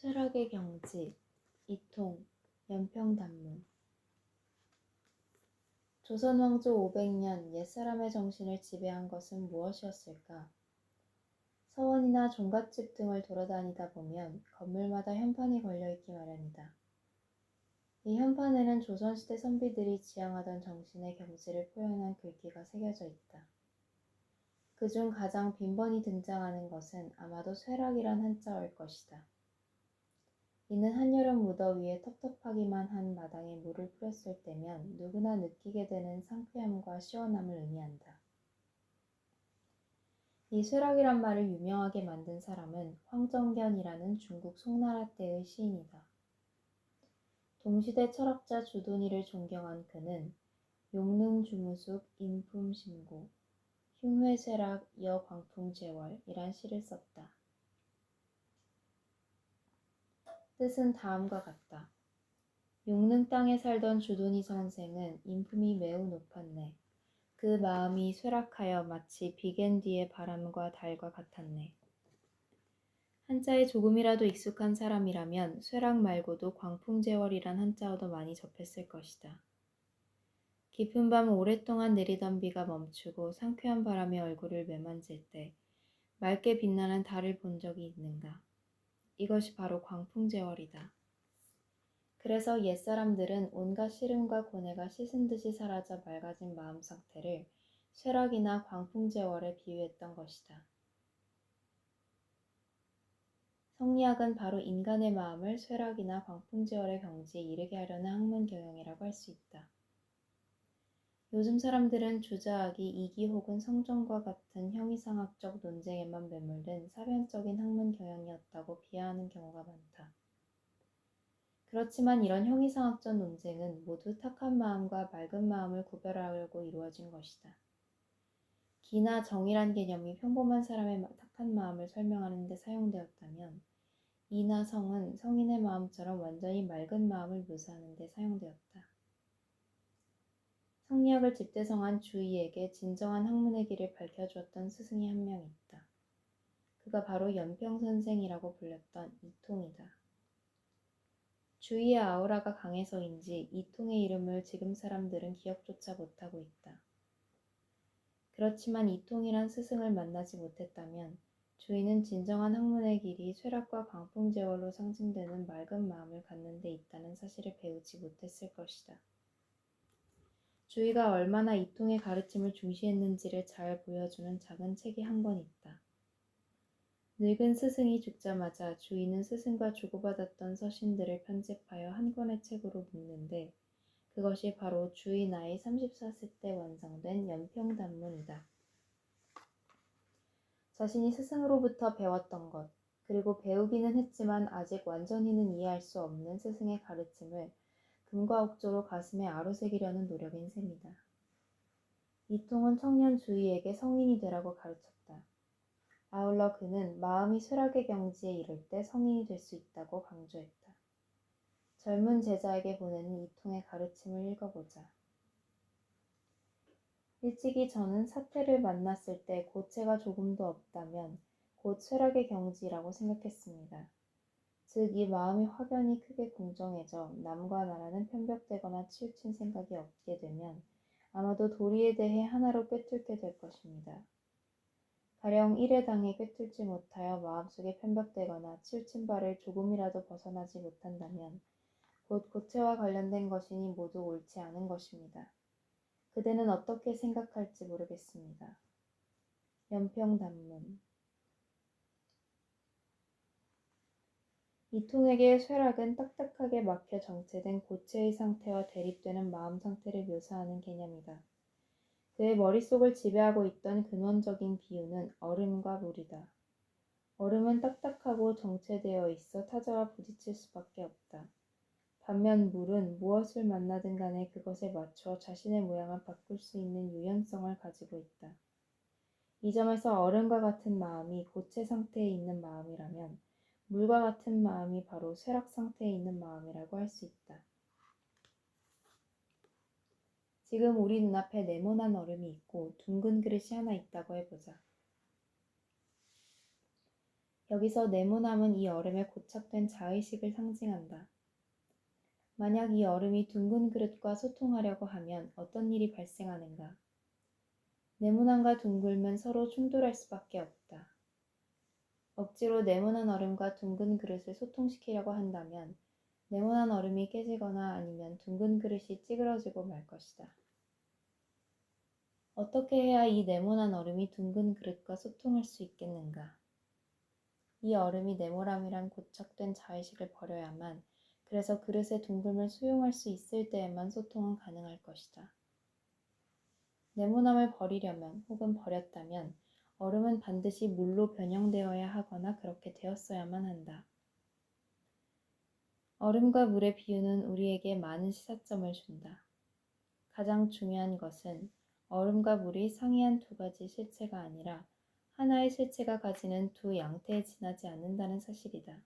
쇠락의 경지, 이통, 연평단문. 조선 왕조 500년 옛사람의 정신을 지배한 것은 무엇이었을까? 서원이나 종갓집 등을 돌아다니다 보면 건물마다 현판이 걸려있기 마련이다. 이 현판에는 조선시대 선비들이 지향하던 정신의 경지를 표현한 글귀가 새겨져 있다. 그중 가장 빈번히 등장하는 것은 아마도 쇠락이란 한자어일 것이다. 이는 한여름 무더위에 텁텁하기만 한 마당에 물을 뿌렸을 때면 누구나 느끼게 되는 상쾌함과 시원함을 의미한다. 이 쇠락이란 말을 유명하게 만든 사람은 황정견이라는 중국 송나라 때의 시인이다. 동시대 철학자 주돈이를 존경한 그는 용릉주무숲 인품신고, 흉회쇠락 여광풍제월이란 시를 썼다. 뜻은 다음과 같다. 용릉 땅에 살던 주돈이 선생은 인품이 매우 높았네. 그 마음이 쇠락하여 마치 비갠 뒤의 바람과 달과 같았네. 한자에 조금이라도 익숙한 사람이라면 쇠락 말고도 광풍제월이란 한자어도 많이 접했을 것이다. 깊은 밤 오랫동안 내리던 비가 멈추고 상쾌한 바람이 얼굴을 매만질 때 맑게 빛나는 달을 본 적이 있는가? 이것이 바로 광풍제월이다. 그래서 옛사람들은 온갖 시름과 고뇌가 씻은 듯이 사라져 맑아진 마음 상태를 쇠락이나 광풍제월에 비유했던 것이다. 성리학은 바로 인간의 마음을 쇠락이나 광풍제월의 경지에 이르게 하려는 학문 경영이라고 할 수 있다. 요즘 사람들은 주자학이 이기 혹은 성전과 같은 형이상학적 논쟁에만 매몰된 사변적인 학문 경영이었다고 비하하는 경우가 많다. 그렇지만 이런 형이상학적 논쟁은 모두 탁한 마음과 맑은 마음을 구별하려고 이루어진 것이다. 기나 정이란 개념이 평범한 사람의 탁한 마음을 설명하는 데 사용되었다면 이나 성은 성인의 마음처럼 완전히 맑은 마음을 묘사하는 데 사용되었다. 성리학을 집대성한 주의에게 진정한 학문의 길을 밝혀주었던 스승이 한 명 있다. 그가 바로 연평선생이라고 불렸던 이통이다. 주의의 아우라가 강해서인지 이통의 이름을 지금 사람들은 기억조차 못하고 있다. 그렇지만 이통이란 스승을 만나지 못했다면 주의는 진정한 학문의 길이 쇠락과 광풍제월로 상징되는 맑은 마음을 갖는 데 있다는 사실을 배우지 못했을 것이다. 주의가 얼마나 이통의 가르침을 중시했는지를 잘 보여주는 작은 책이 한 권 있다. 늙은 스승이 죽자마자 주의는 스승과 주고받았던 서신들을 편집하여 한 권의 책으로 묶는데 그것이 바로 주의 나이 34세 때 완성된 연평단문이다. 자신이 스승으로부터 배웠던 것, 그리고 배우기는 했지만 아직 완전히는 이해할 수 없는 스승의 가르침을 금과 옥조로 가슴에 아로새기려는 노력인 셈이다. 이통은 청년 주의에게 성인이 되라고 가르쳤다. 아울러 그는 마음이 쇠락의 경지에 이를 때 성인이 될 수 있다고 강조했다. 젊은 제자에게 보내는 이통의 가르침을 읽어보자. 일찍이 저는 사태를 만났을 때 고체가 조금도 없다면 곧 쇠락의 경지라고 생각했습니다. 즉 이 마음이 확연히 크게 공정해져 남과 나라는 편벽되거나 치우친 생각이 없게 되면 아마도 도리에 대해 하나로 꿰뚫게 될 것입니다. 가령 일에 당해 꿰뚫지 못하여 마음속에 편벽되거나 치우친 바를 조금이라도 벗어나지 못한다면 곧 고체와 관련된 것이니 모두 옳지 않은 것입니다. 그대는 어떻게 생각할지 모르겠습니다. 연평단문. 이통에게 쇠락은 딱딱하게 막혀 정체된 고체의 상태와 대립되는 마음 상태를 묘사하는 개념이다. 그의 머릿속을 지배하고 있던 근원적인 비유는 얼음과 물이다. 얼음은 딱딱하고 정체되어 있어 타자와 부딪힐 수밖에 없다. 반면 물은 무엇을 만나든 간에 그것에 맞추어 자신의 모양을 바꿀 수 있는 유연성을 가지고 있다. 이 점에서 얼음과 같은 마음이 고체 상태에 있는 마음이라면 물과 같은 마음이 바로 쇠락 상태에 있는 마음이라고 할 수 있다. 지금 우리 눈앞에 네모난 얼음이 있고 둥근 그릇이 하나 있다고 해보자. 여기서 네모남은 이 얼음에 고착된 자의식을 상징한다. 만약 이 얼음이 둥근 그릇과 소통하려고 하면 어떤 일이 발생하는가? 네모난과 둥글면 서로 충돌할 수밖에 없다. 억지로 네모난 얼음과 둥근 그릇을 소통시키려고 한다면 네모난 얼음이 깨지거나 아니면 둥근 그릇이 찌그러지고 말 것이다. 어떻게 해야 이 네모난 얼음이 둥근 그릇과 소통할 수 있겠는가? 이 얼음이 네모남이란 고착된 자의식을 버려야만, 그래서 그릇의 둥금을 수용할 수 있을 때에만 소통은 가능할 것이다. 네모남을 버리려면 혹은 버렸다면 얼음은 반드시 물로 변형되어야 하거나 그렇게 되었어야만 한다. 얼음과 물의 비유는 우리에게 많은 시사점을 준다. 가장 중요한 것은 얼음과 물이 상이한 두 가지 실체가 아니라 하나의 실체가 가지는 두 양태에 지나지 않는다는 사실이다.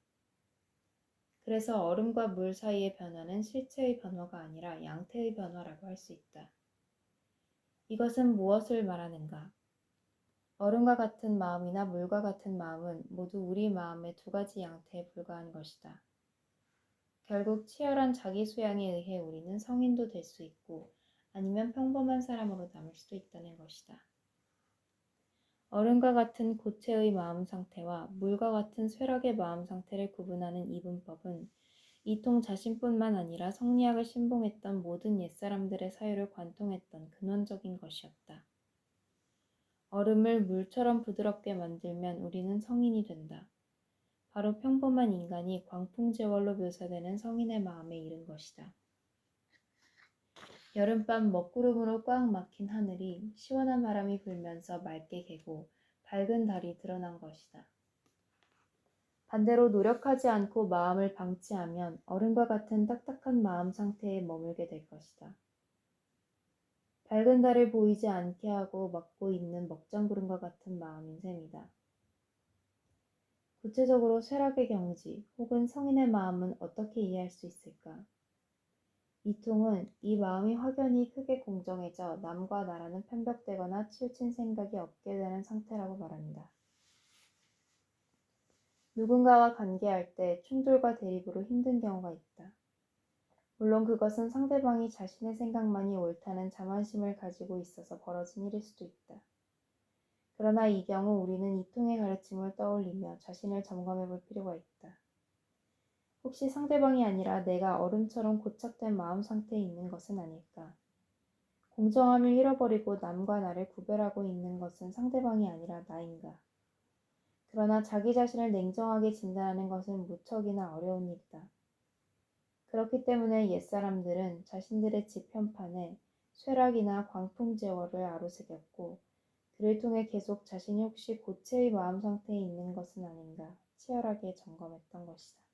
그래서 얼음과 물 사이의 변화는 실체의 변화가 아니라 양태의 변화라고 할 수 있다. 이것은 무엇을 말하는가? 얼음과 같은 마음이나 물과 같은 마음은 모두 우리 마음의 두 가지 양태에 불과한 것이다. 결국 치열한 자기 수양에 의해 우리는 성인도 될 수 있고 아니면 평범한 사람으로 남을 수도 있다는 것이다. 얼음과 같은 고체의 마음 상태와 물과 같은 쇠락의 마음 상태를 구분하는 이분법은 이통 자신뿐만 아니라 성리학을 신봉했던 모든 옛사람들의 사유를 관통했던 근원적인 것이었다. 얼음을 물처럼 부드럽게 만들면 우리는 성인이 된다. 바로 평범한 인간이 광풍제월로 묘사되는 성인의 마음에 이른 것이다. 여름밤 먹구름으로 꽉 막힌 하늘이 시원한 바람이 불면서 맑게 개고 밝은 달이 드러난 것이다. 반대로 노력하지 않고 마음을 방치하면 얼음과 같은 딱딱한 마음 상태에 머물게 될 것이다. 밝은 달을 보이지 않게 하고 막고 있는 먹장구름과 같은 마음인 셈이다. 구체적으로 쇠락의 경지 혹은 성인의 마음은 어떻게 이해할 수 있을까? 이통은 이 마음이 확연히 크게 공정해져 남과 나라는 편벽되거나 치우친 생각이 없게 되는 상태라고 말한다. 누군가와 관계할 때 충돌과 대립으로 힘든 경우가 있다. 물론 그것은 상대방이 자신의 생각만이 옳다는 자만심을 가지고 있어서 벌어진 일일 수도 있다. 그러나 이 경우 우리는 이통의 가르침을 떠올리며 자신을 점검해 볼 필요가 있다. 혹시 상대방이 아니라 내가 얼음처럼 고착된 마음 상태에 있는 것은 아닐까? 공정함을 잃어버리고 남과 나를 구별하고 있는 것은 상대방이 아니라 나인가? 그러나 자기 자신을 냉정하게 진단하는 것은 무척이나 어려운 일이다. 그렇기 때문에 옛사람들은 자신들의 집 현판에 쇠락이나 광풍제월을 아로새겼고 그를 통해 계속 자신이 혹시 고체의 마음 상태에 있는 것은 아닌가 치열하게 점검했던 것이다.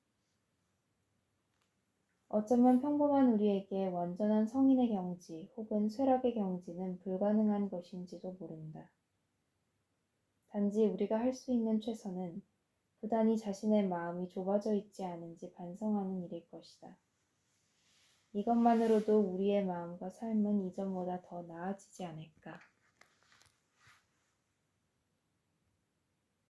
어쩌면 평범한 우리에게 완전한 성인의 경지 혹은 쇠락의 경지는 불가능한 것인지도 모른다. 단지 우리가 할 수 있는 최선은 부단히 자신의 마음이 좁아져 있지 않은지 반성하는 일일 것이다. 이것만으로도 우리의 마음과 삶은 이전보다 더 나아지지 않을까.